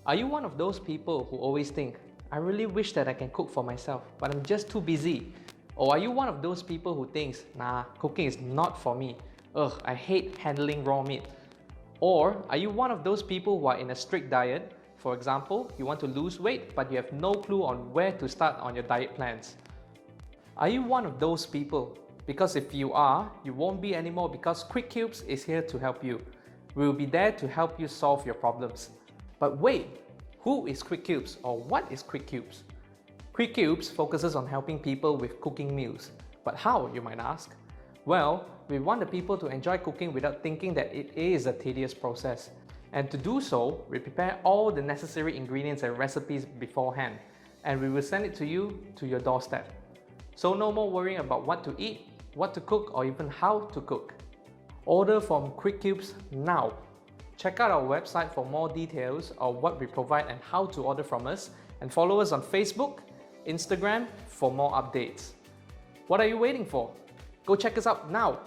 Are you one of those people who always think, I really wish that I can cook for myself, but I'm just too busy? Or are you one of those people who thinks, nah, cooking is not for me. Ugh, I hate handling raw meat. Or are you one of those people who are in a strict diet? For example, you want to lose weight, but you have no clue on where to start on your diet plans. Are you one of those people? Because if you are, you won't be anymore because Quick Cubes is here to help you. We will be there to help you solve your problems. But wait, who is Quick Cubes or what is Quick Cubes? Quick Cubes focuses on helping people with cooking meals. But how, you might ask? Well, we want the people to enjoy cooking without thinking that it is a tedious process. And to do so, we prepare all the necessary ingredients and recipes beforehand, and we will send it to you to your doorstep. So no more worrying about what to eat, what to cook, or even how to cook. Order from Quick Cubes now. Check out our website for more details of what we provide and how to order from us, and follow us on Facebook, Instagram for more updates. What are you waiting for? Go check us out now!